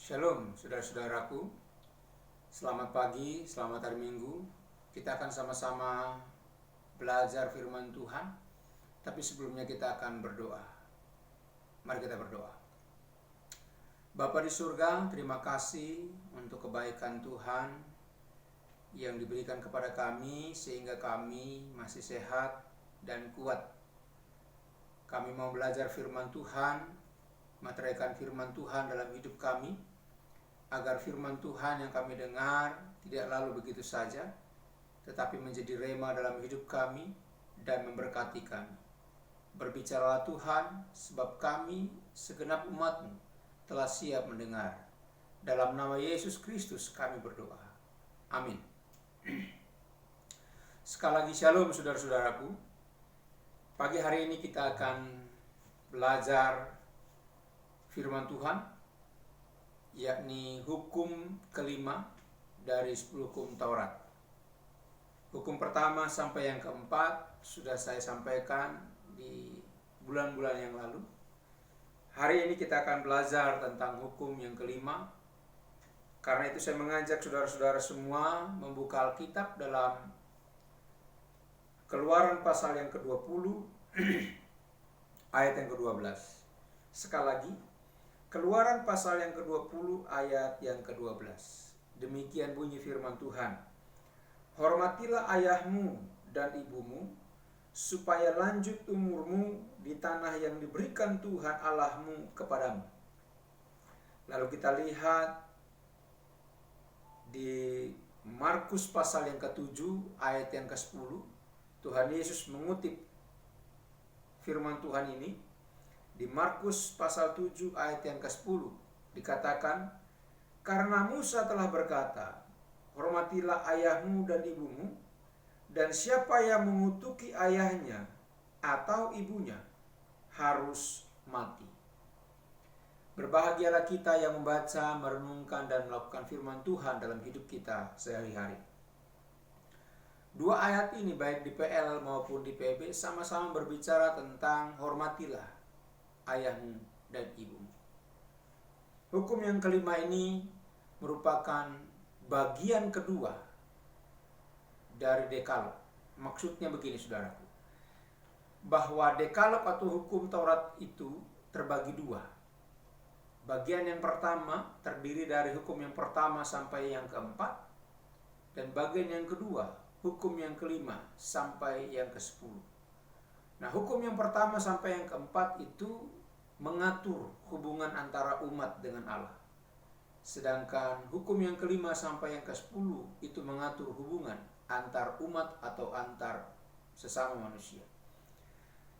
Shalom, saudara-saudaraku. Selamat pagi, selamat hari Minggu. Kita akan sama-sama belajar firman Tuhan. Tapi sebelumnya kita akan berdoa. Mari kita berdoa. Bapa di surga, terima kasih untuk kebaikan Tuhan yang diberikan kepada kami sehingga kami masih sehat dan kuat. Kami mau belajar firman Tuhan, meteraikan firman Tuhan dalam hidup kami, agar firman Tuhan yang kami dengar tidak lalu begitu saja, tetapi menjadi rema dalam hidup kami dan memberkati kami. Berbicaralah Tuhan, sebab kami segenap umat-Mu telah siap mendengar. Dalam nama Yesus Kristus kami berdoa. Amin. Sekali lagi shalom saudara-saudaraku. Pagi hari ini kita akan belajar firman Tuhan, yakni hukum kelima dari 10 hukum Taurat. Hukum pertama sampai yang keempat sudah saya sampaikan di bulan-bulan yang lalu. Hari ini kita akan belajar tentang hukum yang kelima. Karena itu saya mengajak saudara-saudara semua membuka Alkitab dalam Keluaran pasal yang ke-20 ayat yang ke-12. Sekali lagi, Keluaran pasal yang ke-20 ayat yang ke-12. Demikian bunyi firman Tuhan. Hormatilah ayahmu dan ibumu, supaya lanjut umurmu di tanah yang diberikan Tuhan Allahmu kepadamu. Lalu kita lihat di Markus pasal yang ke-7 ayat yang ke-10. Tuhan Yesus mengutip firman Tuhan ini. Di Markus pasal 7 ayat yang ke-10 dikatakan, karena Musa telah berkata, hormatilah ayahmu dan ibumu, dan siapa yang mengutuki ayahnya atau ibunya harus mati. Berbahagialah kita yang membaca, merenungkan, dan melakukan firman Tuhan dalam hidup kita sehari-hari. Dua ayat ini baik di PL maupun di PB sama-sama berbicara tentang hormatilah ayahmu dan ibumu. Hukum yang kelima ini merupakan bagian kedua dari Dekalog. Maksudnya begini saudaraku, bahwa Dekalog atau hukum Taurat itu terbagi dua. Bagian yang pertama terdiri dari hukum yang pertama sampai yang keempat, dan bagian yang kedua hukum yang kelima sampai yang ke-10. Nah, hukum yang pertama sampai yang keempat itu mengatur hubungan antara umat dengan Allah. Sedangkan hukum yang kelima sampai yang ke-10 itu mengatur hubungan antar umat atau antar sesama manusia.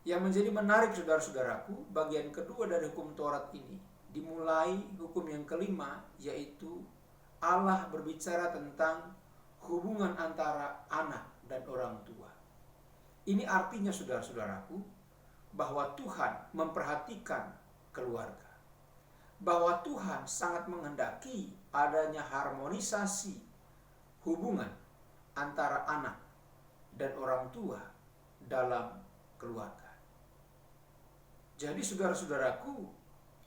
Yang menjadi menarik saudara-saudaraku, bagian kedua dari hukum Taurat ini dimulai hukum yang kelima, yaitu Allah berbicara tentang hubungan antara anak dan orang tua. Ini artinya saudara-saudaraku, bahwa Tuhan memperhatikan keluarga. Bahwa Tuhan sangat menghendaki adanya harmonisasi hubungan antara anak dan orang tua dalam keluarga. Jadi saudara-saudaraku,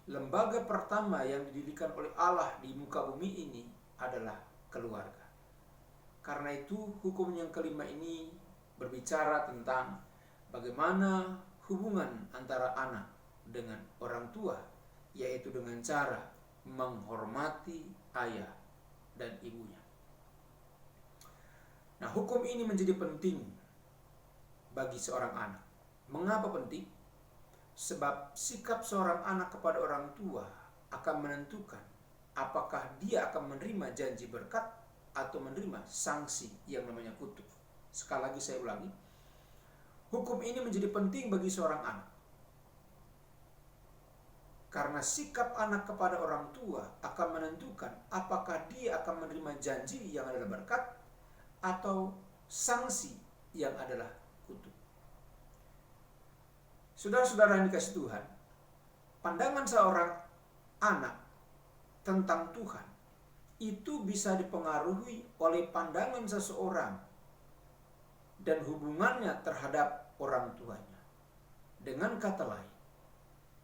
lembaga pertama yang didirikan oleh Allah di muka bumi ini adalah keluarga. Karena itu hukum yang kelima ini berbicara tentang bagaimana hubungan antara anak dengan orang tua, yaitu dengan cara menghormati ayah dan ibunya. Nah, hukum ini menjadi penting bagi seorang anak. Mengapa penting? Sebab sikap seorang anak kepada orang tua akan menentukan apakah dia akan menerima janji berkat atau menerima sanksi yang namanya kutuk. Sekali lagi saya ulangi, hukum ini menjadi penting bagi seorang anak. Karena sikap anak kepada orang tua akan menentukan apakah dia akan menerima janji yang adalah berkat atau sanksi yang adalah kutuk. Saudara-saudara yang dikasihi Tuhan, pandangan seorang anak tentang Tuhan itu bisa dipengaruhi oleh pandangan seseorang dan hubungannya terhadap orang tuanya. Dengan kata lain,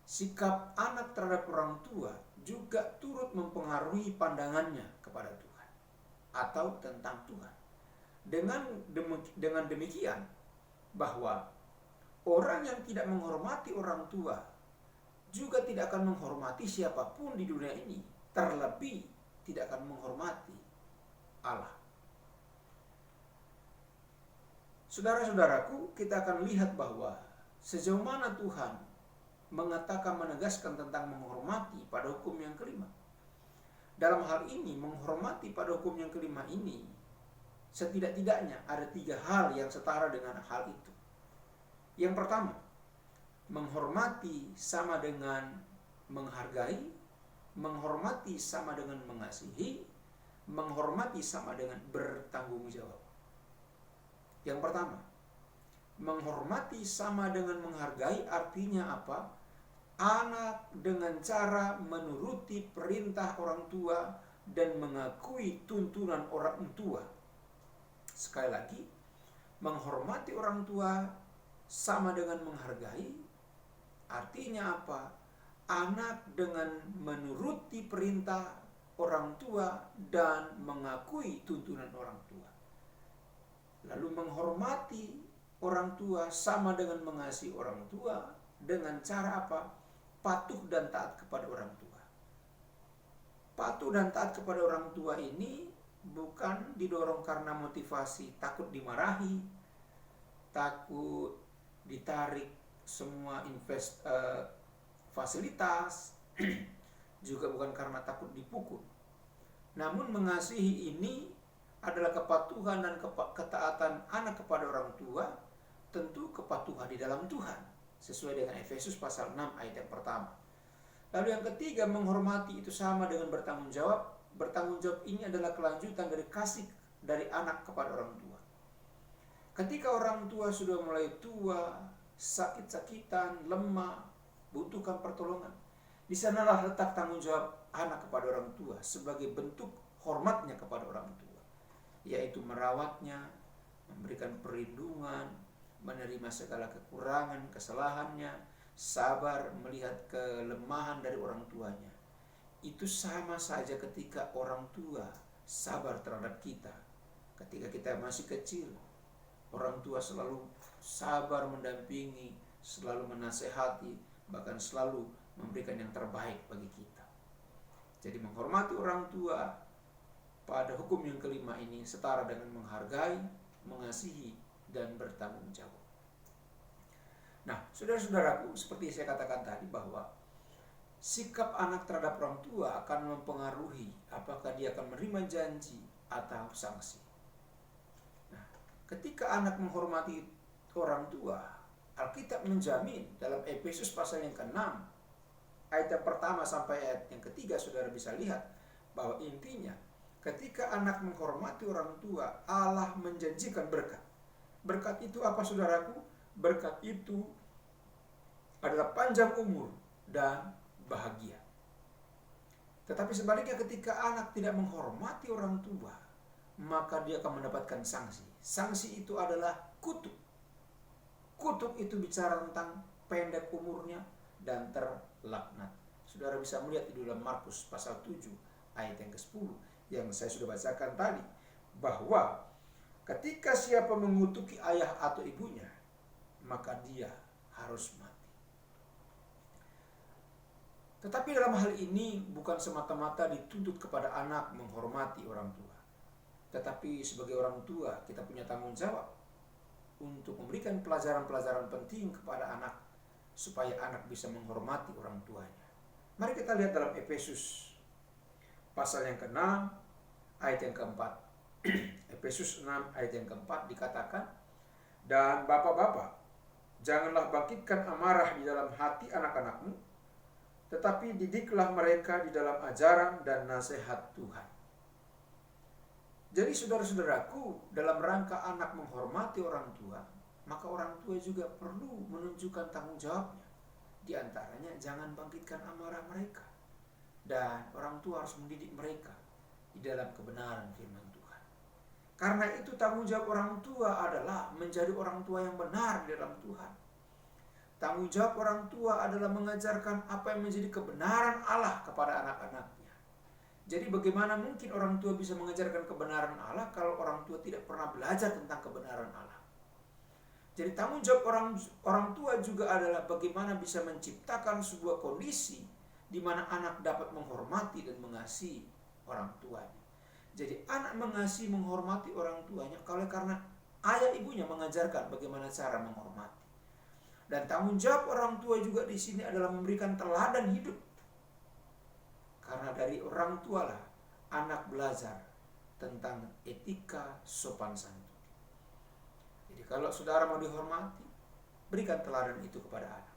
sikap anak terhadap orang tua juga turut mempengaruhi pandangannya kepada Tuhan atau tentang Tuhan. Dengan demikian, bahwa orang yang tidak menghormati orang tua juga tidak akan menghormati siapapun di dunia ini, terlebih tidak akan menghormati Allah. Saudara-saudaraku, kita akan lihat bahwa sejauh mana Tuhan mengatakan, menegaskan tentang menghormati pada hukum yang kelima. Dalam hal ini, menghormati pada hukum yang kelima ini, setidak-tidaknya ada 3 hal yang setara dengan hal itu. Yang pertama, menghormati sama dengan menghargai, menghormati sama dengan mengasihi, menghormati sama dengan bertanggung jawab. Yang pertama, menghormati sama dengan menghargai artinya apa? Anak dengan cara menuruti perintah orang tua dan mengakui tuntunan orang tua. Sekali lagi, menghormati orang tua sama dengan menghargai, artinya apa? Anak dengan menuruti perintah orang tua dan mengakui tuntunan orang tua. Lalu menghormati orang tua sama dengan mengasihi orang tua dengan cara apa? Patuh dan taat kepada orang tua. Patuh dan taat kepada orang tua ini bukan didorong karena motivasi takut dimarahi, takut ditarik semua fasilitas, juga bukan karena takut dipukul. Namun mengasihi ini adalah kepatuhan dan ketaatan anak kepada orang tua, tentu kepatuhan di dalam Tuhan, sesuai dengan Efesus pasal 6 ayat yang pertama. Lalu yang ketiga, menghormati itu sama dengan bertanggung jawab. Bertanggung jawab ini adalah kelanjutan dari kasih dari anak kepada orang tua. Ketika orang tua sudah mulai tua, sakit-sakitan, lemah, butuhkan pertolongan, di sanalah letak tanggung jawab anak kepada orang tua sebagai bentuk hormatnya kepada orang tua, yaitu merawatnya, memberikan perlindungan, menerima segala kekurangan, kesalahannya, sabar melihat kelemahan dari orang tuanya. Itu sama saja ketika orang tua sabar terhadap kita. Ketika kita masih kecil, orang tua selalu sabar mendampingi, selalu menasehati, bahkan selalu memberikan yang terbaik bagi kita. Jadi menghormati orang tua pada hukum yang kelima ini setara dengan menghargai, mengasihi, dan bertanggung jawab. Nah, saudara-saudaraku, seperti saya katakan tadi bahwa sikap anak terhadap orang tua akan mempengaruhi apakah dia akan menerima janji atau sanksi. Nah, ketika anak menghormati orang tua, Alkitab menjamin dalam Efesus pasal yang ke-6 ayat yang pertama sampai ayat yang ketiga, saudara bisa lihat bahwa intinya ketika anak menghormati orang tua, Allah menjanjikan berkat. Berkat itu apa, saudaraku? Berkat itu adalah panjang umur dan bahagia. Tetapi sebaliknya ketika anak tidak menghormati orang tua, maka dia akan mendapatkan sanksi. Sanksi itu adalah kutuk. Kutuk itu bicara tentang pendek umurnya dan terlaknat. Saudara bisa melihat di dalam Markus pasal 7 ayat yang ke-10 yang saya sudah bacakan tadi, bahwa ketika siapa mengutuki ayah atau ibunya, maka dia harus mati. Tetapi dalam hal ini bukan semata-mata dituntut kepada anak menghormati orang tua. Tetapi sebagai orang tua kita punya tanggung jawab untuk memberikan pelajaran-pelajaran penting kepada anak supaya anak bisa menghormati orang tuanya. Mari kita lihat dalam Efesus pasal yang ke-6 ayat yang ke-4. Efesus 6 ayat yang ke-4 dikatakan, "Dan bapak-bapak, janganlah bangkitkan amarah di dalam hati anak-anakmu, tetapi didiklah mereka di dalam ajaran dan nasihat Tuhan." Jadi saudara-saudaraku, dalam rangka anak menghormati orang tua, maka orang tua juga perlu menunjukkan tanggung jawabnya. Di antaranya jangan bangkitkan amarah mereka. Dan orang tua harus mendidik mereka di dalam kebenaran firman Tuhan. Karena itu tanggung jawab orang tua adalah menjadi orang tua yang benar di dalam Tuhan. Tanggung jawab orang tua adalah mengajarkan apa yang menjadi kebenaran Allah kepada anak-anaknya. Jadi bagaimana mungkin orang tua bisa mengajarkan kebenaran Allah kalau orang tua tidak pernah belajar tentang kebenaran Allah? Jadi tanggung jawab orang tua juga adalah bagaimana bisa menciptakan sebuah kondisi di mana anak dapat menghormati dan mengasihi orang tuanya. Jadi anak mengasihi, menghormati orang tuanya karena ayah ibunya mengajarkan bagaimana cara menghormati. Dan tanggung jawab orang tua juga di sini adalah memberikan teladan hidup. Karena dari orang tua lah anak belajar tentang etika sopan santun. Jadi kalau saudara mau dihormati, berikan teladan itu kepada anak.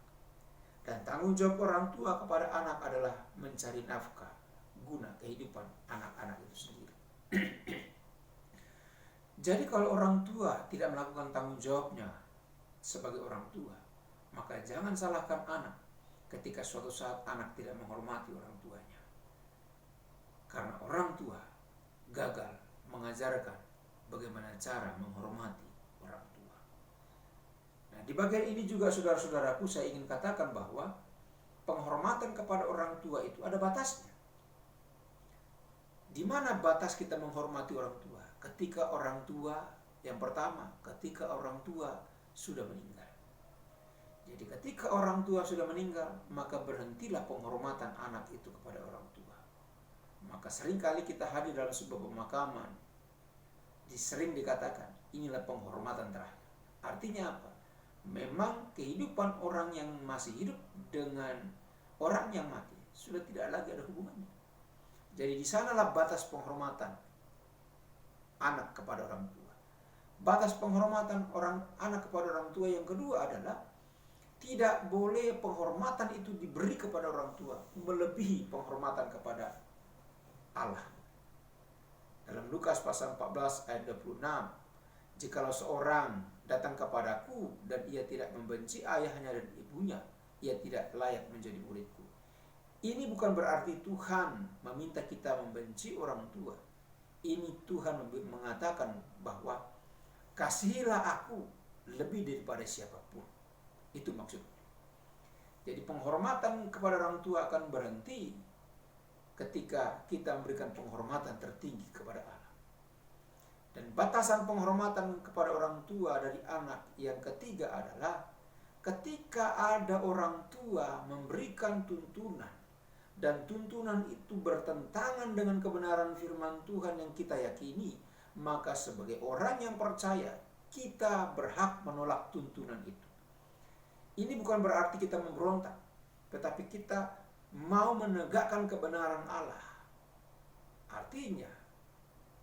Dan tanggung jawab orang tua kepada anak adalah mencari nafkah guna kehidupan anak-anak itu sendiri. Jadi kalau orang tua tidak melakukan tanggung jawabnya sebagai orang tua, maka jangan salahkan anak ketika suatu saat anak tidak menghormati orang tuanya. Karena orang tua gagal mengajarkan bagaimana cara menghormati orang tua. Nah, di bagian ini juga saudara-saudaraku saya ingin katakan bahwa penghormatan kepada orang tua itu ada batasnya. Di mana batas kita menghormati orang tua? Ketika orang tua, yang pertama, ketika orang tua sudah meninggal. Jadi ketika orang tua sudah meninggal, maka berhentilah penghormatan anak itu kepada orang tua. Maka seringkali kita hadir dalam sebuah pemakaman, sering dikatakan, inilah penghormatan terakhir. Artinya apa? Memang kehidupan orang yang masih hidup dengan orang yang mati sudah tidak lagi ada hubungannya. Jadi di sanalah batas penghormatan anak kepada orang tua. Batas penghormatan anak kepada orang tua yang kedua adalah tidak boleh penghormatan itu diberi kepada orang tua melebihi penghormatan kepada Allah. Dalam Lukas pasal 14 ayat 26, jikalau seorang datang kepadaku dan ia tidak membenci ayahnya dan ibunya, ia tidak layak menjadi muridku. Ini bukan berarti Tuhan meminta kita membenci orang tua. Ini Tuhan mengatakan bahwa kasihilah aku lebih daripada siapapun. Itu maksudnya. Jadi penghormatan kepada orang tua akan berhenti ketika kita memberikan penghormatan tertinggi kepada Allah. Dan batasan penghormatan kepada orang tua dari anak yang ketiga adalah ketika ada orang tua memberikan tuntunan dan tuntunan itu bertentangan dengan kebenaran firman Tuhan yang kita yakini, maka sebagai orang yang percaya kita berhak menolak tuntunan itu. Ini bukan berarti kita memberontak, tetapi kita mau menegakkan kebenaran Allah. Artinya,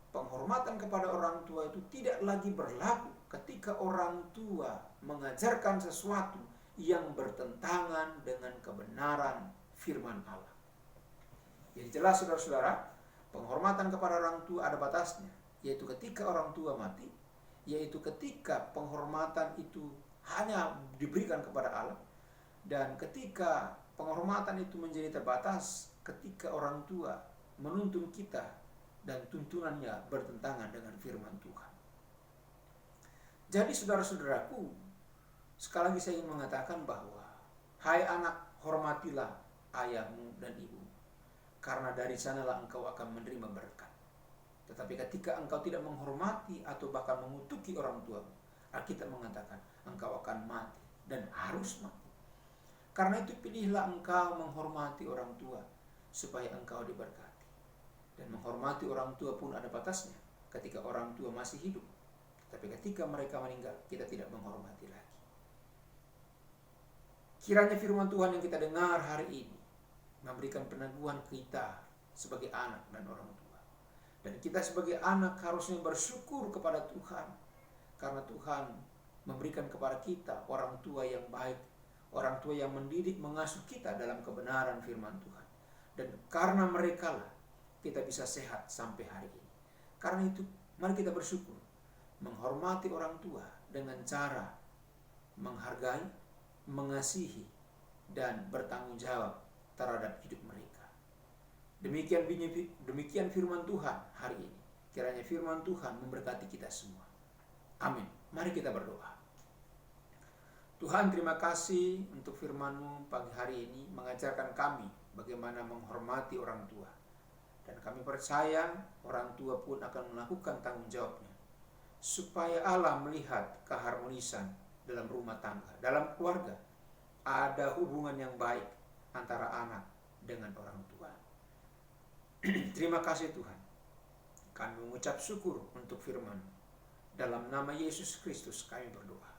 penghormatan kepada orang tua itu tidak lagi berlaku ketika orang tua mengajarkan sesuatu yang bertentangan dengan kebenaran firman Allah. Jadi jelas saudara-saudara, penghormatan kepada orang tua ada batasnya, yaitu ketika orang tua mati, yaitu ketika penghormatan itu hanya diberikan kepada Allah, dan ketika penghormatan itu menjadi terbatas ketika orang tua menuntun kita dan tuntunannya bertentangan dengan firman Tuhan. Jadi saudara-saudaraku, sekali lagi saya ingin mengatakan bahwa hai anak, hormatilah ayahmu dan ibumu, karena dari sanalah engkau akan menerima berkat. Tetapi ketika engkau tidak menghormati atau bahkan mengutuki orang tuamu, Alkitab mengatakan engkau akan mati dan harus mati. Karena itu pilihlah engkau menghormati orang tua supaya engkau diberkati. Dan menghormati orang tua pun ada batasnya ketika orang tua masih hidup. Tapi ketika mereka meninggal, kita tidak menghormati lagi. Kiranya firman Tuhan yang kita dengar hari ini memberikan peneguhan kita sebagai anak dan orang tua. Dan kita sebagai anak harusnya bersyukur kepada Tuhan, karena Tuhan memberikan kepada kita orang tua yang baik, orang tua yang mendidik, mengasuh kita dalam kebenaran firman Tuhan. Dan karena mereka lah kita bisa sehat sampai hari ini. Karena itu mari kita bersyukur, menghormati orang tua dengan cara menghargai, mengasihi, dan bertanggung jawab terhadap hidup mereka. Demikian firman Tuhan hari ini. Kiranya firman Tuhan memberkati kita semua. Amin. Mari kita berdoa. Tuhan, terima kasih untuk firman-Mu pagi hari ini mengajarkan kami bagaimana menghormati orang tua. Dan kami percaya orang tua pun akan melakukan tanggung jawabnya. Supaya Allah melihat keharmonisan dalam rumah tangga, dalam keluarga. Ada hubungan yang baik antara anak dengan orang tua. Terima kasih Tuhan. Kami mengucap syukur untuk firman. Dalam nama Yesus Kristus kami berdoa.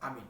Amin.